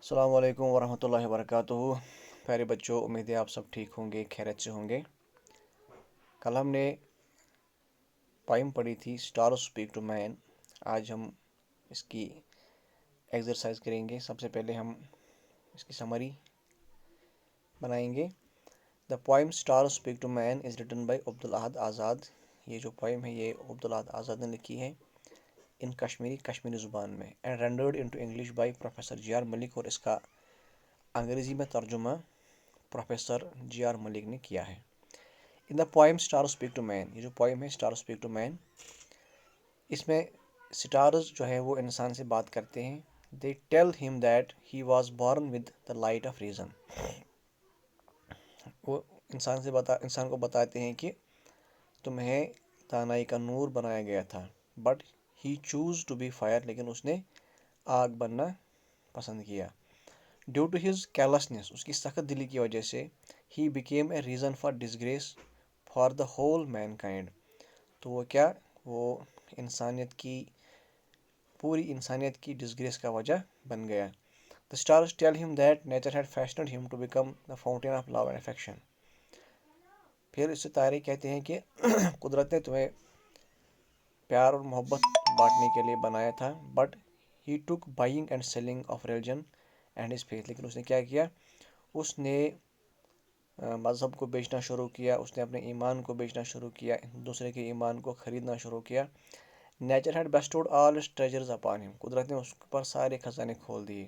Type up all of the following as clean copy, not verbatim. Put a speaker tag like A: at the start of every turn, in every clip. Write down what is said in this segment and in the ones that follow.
A: السلام علیکم ورحمۃ اللہ وبرکاتہ۔ پیارے بچوں، امید ہے آپ سب ٹھیک ہوں گے، خیریت سے ہوں گے۔ کل ہم نے پوئم پڑھی تھی اسٹار اسپیک ٹو مین۔ آج ہم اس کی ایکسرسائز کریں گے۔ سب سے پہلے ہم اس کی سمری بنائیں گے۔ The poem star speak to man is written by Abdul Ahad Azad. یہ جو پوئم ہے یہ عبدالاحد آزاد نے لکھی ہے ان کشمیری زبان میں، and rendered into English by professor G R Malik, اور اس کا انگریزی میں ترجمہ پروفیسر جی آر ملک نے کیا ہے۔ In the poem star speak to man, یہ جو پوئم ہے اسٹار اسپیک ٹو مین، اس میں اسٹارز جو ہے وہ انسان سے بات کرتے ہیں۔ They tell him that he was born with the light of reason. وہ انسان کو بتاتے ہیں کہ تمہیں دانائی کا نور بنایا گیا تھا، but he chose to be fire, لیکن اس نے آگ بننا پسند کیا۔ ڈیو ٹو ہز کیلسنس، اس کی سخت دلی کی وجہ سے، he became a reason for disgrace for the whole mankind, تو وہ پوری انسانیت کی ڈسگریس کا وجہ بن گیا۔ The stars tell him that nature had fashioned him to become the fountain of love and affection. پھر اس سے تارے کہتے ہیں کہ قدرت نے تمہیں پیار اور محبت بانٹنے کے لیے بنایا تھا، but he took buying and selling of religion and his faith, لیکن اس نے کیا کیا؟ اس نے مذہب کو بیچنا شروع کیا، اس نے اپنے ایمان کو بیچنا شروع کیا، دوسرے کے ایمان کو خریدنا شروع کیا۔ Nature had bestowed all its treasures upon him, قدرت نے اس پر سارے خزانے کھول دیے،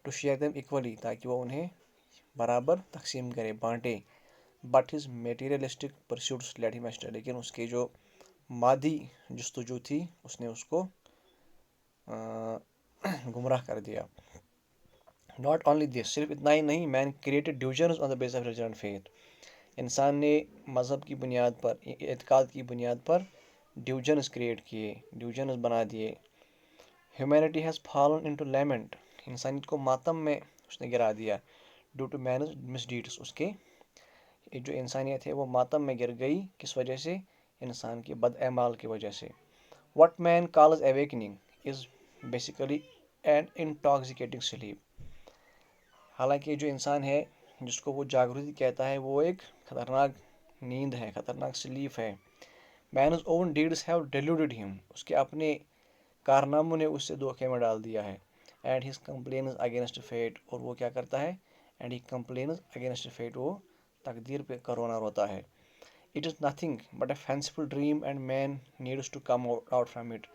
A: ٹو شیئر دیم ایکولی، تاکہ وہ انہیں برابر تقسیم کرے، بانٹے۔ But his materialistic pursuits let him stray, لیکن اس کی جو مادی جستجو تھی اس نے اس کو گمراہ کر دیا۔ ناٹ اونلی دس، صرف اتنا ہی نہیں، man created divisions on the base of religion and faith, انسان نے مذہب کی بنیاد پر، اعتقاد کی بنیاد پر ڈویژنز کریٹ کیے، ڈویژنز بنا دیے۔ Humanity has fallen into lament, انسانیت کو ماتم میں اس نے گرا دیا، due to man's misdeeds, اس کے جو انسانیت ہے وہ ماتم میں گر گئی، کس وجہ سے؟ انسان کی بد اعمال کی وجہ سے۔ What man calls awakening is basically an intoxicating sleep, حالانکہ جو انسان ہے جس کو وہ جاگرتی کہتا ہے وہ ایک خطرناک نیند ہے، خطرناک سلیپ ہے۔ مینز اون ڈیڈس ہیو ڈیلوڈڈ ہم، اس کے اپنے کارناموں نے اس سے دھوکے میں ڈال دیا ہے۔ And his complains against fate, اور وہ کیا کرتا ہے؟ And he complains against fate, وہ تقدیر پہ کرونا روتا ہے۔ It is nothing but a fanciful dream and man needs to come out from it,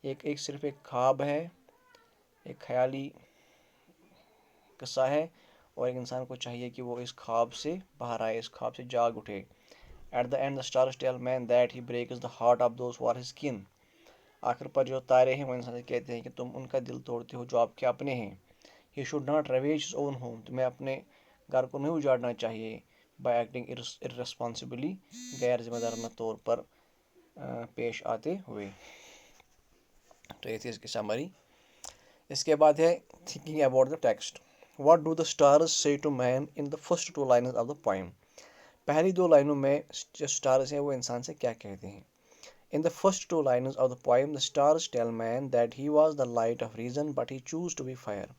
A: ایک صرف ایک خواب ہے، ایک خیالی قصہ ہے، اور ایک انسان کو چاہیے کہ وہ اس خواب سے باہر آئے، اس خواب سے جاگ اٹھے۔ At the end the stars tell man that he breaks the heart of those who are his kin, آخر پر جو تارے ہیں وہ انسان سے کہتے ہیں کہ تم ان کا دل توڑتے ہو جو آپ کے اپنے ہیں۔ He should not ravage his own home, تمہیں اپنے گھر کو نہیں اجاڑنا چاہیے، بائی ایکٹنگ ارسپانسبلی، غیر ذمہ دارانہ طور پر پیش آتے ہوئے۔ تو یہ تھی اس کی سمری۔ اس کے بعد ہے thinking about the text. What do the stars say to man in the first two lines of the poem, پہلی دو لائنوں میں جو اسٹارز ہیں وہ انسان سے کیا کہتے ہیں؟ In the first two lines of the poem, the stars tell man that he was the light of reason, but he chose to be fire.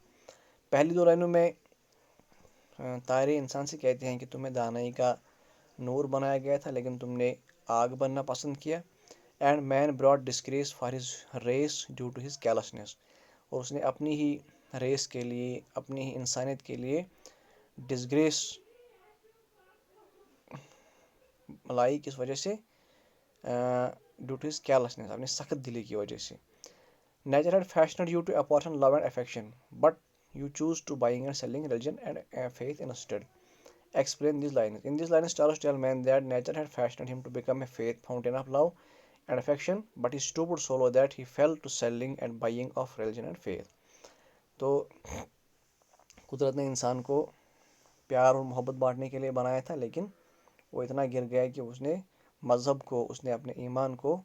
A: پہلی دو لائنوں میں تارے انسان سے کہتے ہیں کہ تمہیں دانائی کا نور بنایا گیا تھا، لیکن تم نے آگ بننا پسند کیا۔ And man brought disgrace for his race due to his carelessness، اور اس نے اپنی ہی ریس کے لیے، اپنی ہی انسانیت کے لیے ڈسگریس لائی، کس وجہ سے؟ ڈیو ٹو ہز کیئرلیسنس، اپنی سخت دلی کی وجہ سے۔ Nature had fashioned you to apportion love and affection, but you chose to buying and selling religion and faith instead. Explain these lines. In these lines stars tell man that nature had fashioned him to become a faith fountain of love and affection, but he stooped so low that he fell to selling and buying of religion and faith. تو قدرت نے انسان کو پیار اور محبت بانٹنے کے لیے بنایا تھا، لیکن وہ اتنا گر گیا کہ اس نے مذہب کو، اس نے اپنے ایمان کو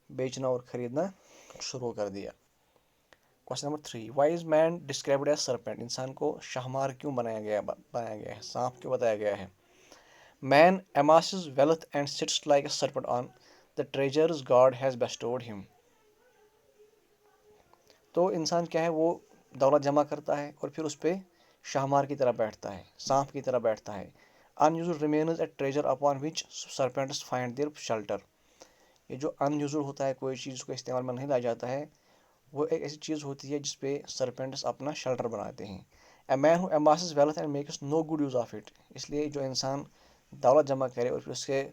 A: بیچنا اور خریدنا شروع کر دیا۔ کوشچن نمبر 3، وائی از مین ڈسکرائبڈ ایز سرپینٹ، انسان کو شہمار کیوں بنایا گیا ہے، سانپ کیوں بتایا گیا ہے؟ Man amasses wealth and sits like a serpent on the treasures God has bestowed him, تو انسان کیا ہے، وہ دولت جمع کرتا ہے اور پھر اس پہ شاہمار کی طرح بیٹھتا ہے، سانپ کی طرح بیٹھتا ہے. Unused remains a treasure upon which serpents find their shelter. یہ جو ان یوزڈ ہوتا ہے، کوئی چیز کو استعمال میں نہیں لایا جاتا ہے، وہ ایک ایسی چیز ہوتی ہے جس پہ سرپینٹس اپنا شیلٹر بناتے ہیں. A man who amasses wealth and makes no good use of it. اس لیے جو انسان دولت جمع کرے اور پھر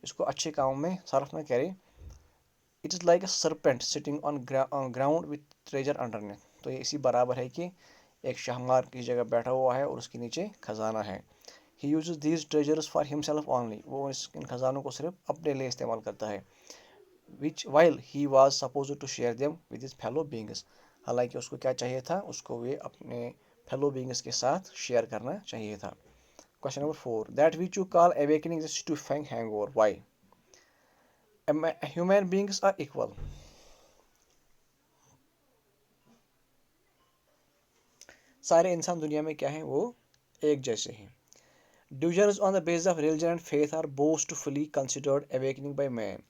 A: اس کو اچھے کاموں میں صرف نہ کرے، it is like a serpent sitting on ground with treasure underneath. تو یہ اسی برابر ہے کہ ایک شاہمار کی جگہ بیٹھا ہوا ہے اور اس کے نیچے خزانہ ہے. He uses these treasures for himself only. وہ ان خزانوں کو صرف اپنے لیے استعمال کرتا ہے. Which while he was supposed to share them with his fellow beings. حالانکہ اس کو کیا چاہیے تھا، اس کو یہ اپنے فیلو بینگس کے ساتھ شیئر کرنا چاہیے تھا. Question number 4. That which you call awakening is a stupefying hangover. Why? Human beings are equal. سارے انسان دنیا میں کیا ہیں؟ وہ ایک جیسے ہیں. Divisions on the basis of religion and faith are boastfully considered awakening by man.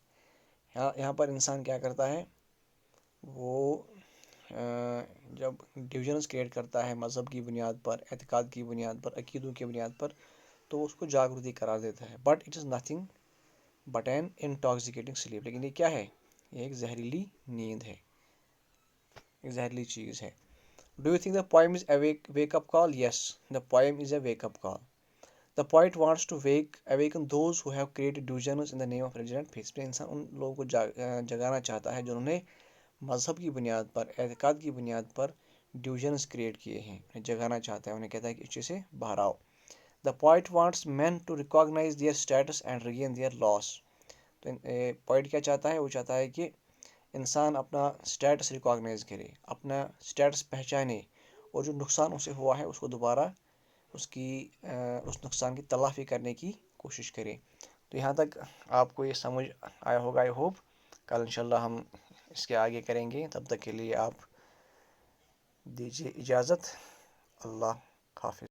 A: یہاں پر انسان کیا کرتا ہے؟ وہ جب ڈویژنس کریٹ کرتا ہے مذہب کی بنیاد پر، اعتقاد کی بنیاد پر، عقیدوں کی بنیاد پر، تو اس کو جاگرتی قرار دیتا ہے. But it is nothing but an intoxicating sleep. لیکن یہ کیا ہے؟ یہ ایک زہریلی نیند ہے، ایک زہریلی چیز ہے. Do you think the poem is a wake up call? Yes, the poem is a wake up call. The poet wants to awaken those who have created divisions in the name of religion and faith. انسان ان لوگوں کو جگانا چاہتا ہے جنہوں نے مذہب کی بنیاد پر، اعتقاد کی بنیاد پر ڈویژنس کریٹ کیے ہیں. جگانا چاہتا ہے، انہیں کہتا ہے کہ اس چیز سے باہر آؤ. The poet wants men to recognize their status and regain their loss. تو پوائٹ کیا چاہتا ہے؟ وہ چاہتا ہے کہ انسان اپنا سٹیٹس ریکاگنائز کرے، اپنا سٹیٹس پہچانے، اور جو نقصان اسے ہوا ہے اس کو دوبارہ اس نقصان کی تلافی کرنے کی کوشش کرے. تو یہاں تک آپ کو یہ سمجھ آیا ہوگا. آئی ہوپ کل انشاءاللہ ہم اس کے آگے کریں گے. تب تک کے لیے آپ دیجیے اجازت. اللہ حافظ.